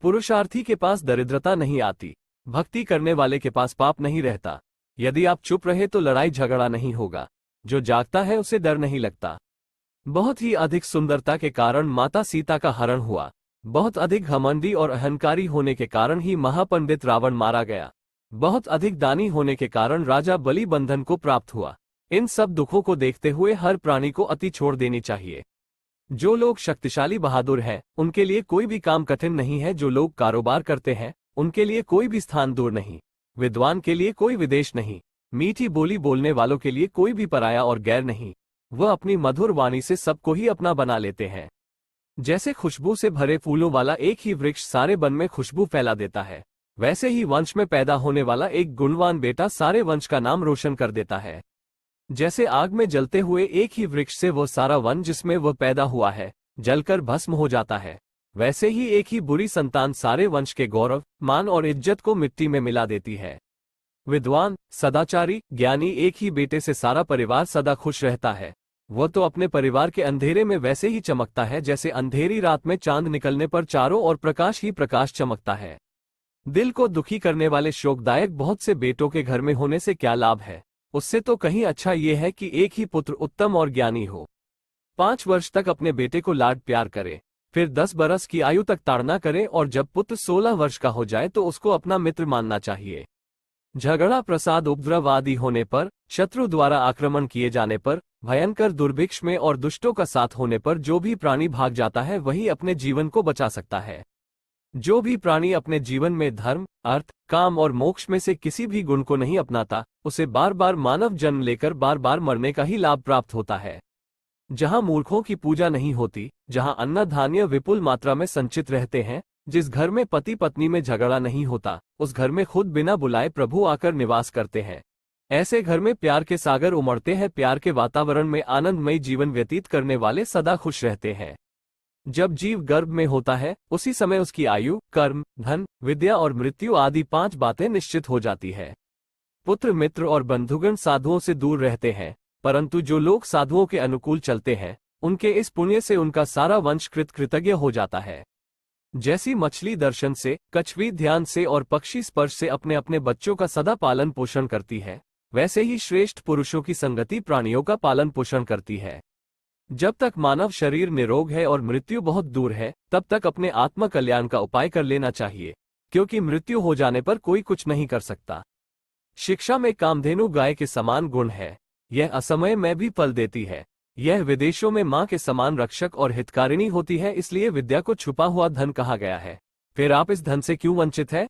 पुरुषार्थी के पास दरिद्रता नहीं आती, भक्ति करने वाले के पास पाप नहीं रहता। यदि आप चुप रहे तो लड़ाई झगड़ा नहीं होगा, जो जागता है उसे डर नहीं लगता। बहुत ही अधिक सुंदरता के कारण माता सीता का हरण हुआ। बहुत अधिक घमंडी और अहंकारी होने के कारण ही महापंडित रावण मारा गया। बहुत अधिक दानी होने के कारण राजा बलि बंधन को प्राप्त हुआ। इन सब दुखों को देखते हुए हर प्राणी को अति छोड़ देनी चाहिए। जो लोग शक्तिशाली बहादुर हैं, उनके लिए कोई भी काम कठिन नहीं है। जो लोग कारोबार करते हैं, उनके लिए कोई भी स्थान दूर नहीं। विद्वान के लिए कोई विदेश नहीं। मीठी बोली बोलने वालों के लिए कोई भी पराया और गैर नहीं। वह अपनी मधुर वाणी से सबको ही अपना बना लेते हैं। जैसे खुशबू से भरे फूलों वाला एक ही वृक्ष सारे वन में खुशबू फैला देता है, वैसे ही वंश में पैदा होने वाला एक गुणवान बेटा सारे वंश का नाम रोशन कर देता है। जैसे आग में जलते हुए एक ही वृक्ष से वह सारा वन जिसमें वह पैदा हुआ है जलकर भस्म हो जाता है, वैसे ही एक ही बुरी संतान सारे वंश के गौरव, मान और इज्जत को मिट्टी में मिला देती है। विद्वान, सदाचारी, ज्ञानी एक ही बेटे से सारा परिवार सदा खुश रहता है। वह तो अपने परिवार के अंधेरे में वैसे ही चमकता है जैसे अंधेरी रात में चांद निकलने पर चारों ओर प्रकाश ही प्रकाश चमकता है। दिल को दुखी करने वाले शोकदायक बहुत से बेटों के घर में होने से क्या लाभ है। उससे तो कहीं अच्छा ये है कि एक ही पुत्र उत्तम और ज्ञानी हो। 5 वर्ष तक अपने बेटे को लाड प्यार करे, फिर 10 बरस की आयु तक ताड़ना करे और जब पुत्र 16 वर्ष का हो जाए तो उसको अपना मित्र मानना चाहिए। झगड़ा, प्रसाद, उपद्रव आदि होने पर, शत्रु द्वारा आक्रमण किए जाने पर, भयंकर दुर्भिक्ष में और दुष्टों का साथ होने पर जो भी प्राणी भाग जाता है वही अपने जीवन को बचा सकता है। जो भी प्राणी अपने जीवन में धर्म, अर्थ, काम और मोक्ष में से किसी भी गुण को नहीं अपनाता, उसे बार बार मानव जन्म लेकर बार बार मरने का ही लाभ प्राप्त होता है। जहां मूर्खों की पूजा नहीं होती, जहां अन्न धान्य विपुल मात्रा में संचित रहते हैं, जिस घर में पति पत्नी में झगड़ा नहीं होता, उस घर में खुद बिना बुलाए प्रभु आकर निवास करते हैं। ऐसे घर में प्यार के सागर उमड़ते हैं। प्यार के वातावरण में आनंदमयी जीवन व्यतीत करने वाले सदा खुश रहते हैं। जब जीव गर्भ में होता है, उसी समय उसकी आयु, कर्म, धन, विद्या और मृत्यु आदि 5 बातें निश्चित हो जाती है। पुत्र, मित्र और बंधुगण साधुओं से दूर रहते हैं, परंतु जो लोग साधुओं के अनुकूल चलते हैं, उनके इस पुण्य से उनका सारा वंश कृतज्ञ हो जाता है। जैसी मछली दर्शन से, कछुआ ध्यान से और पक्षी स्पर्श से अपने अपने बच्चों का सदा पालन पोषण करती है, वैसे ही श्रेष्ठ पुरुषों की संगति प्राणियों का पालन पोषण करती है। जब तक मानव शरीर निरोग है और मृत्यु बहुत दूर है, तब तक अपने आत्म कल्याण का उपाय कर लेना चाहिए, क्योंकि मृत्यु हो जाने पर कोई कुछ नहीं कर सकता। शिक्षा में कामधेनु गाय के समान गुण है। यह असमय में भी फल देती है। यह विदेशों में मां के समान रक्षक और हितकारिणी होती है, इसलिए विद्या को छुपा हुआ धन कहा गया है। फिर आप इस धन से क्यों वंचित है?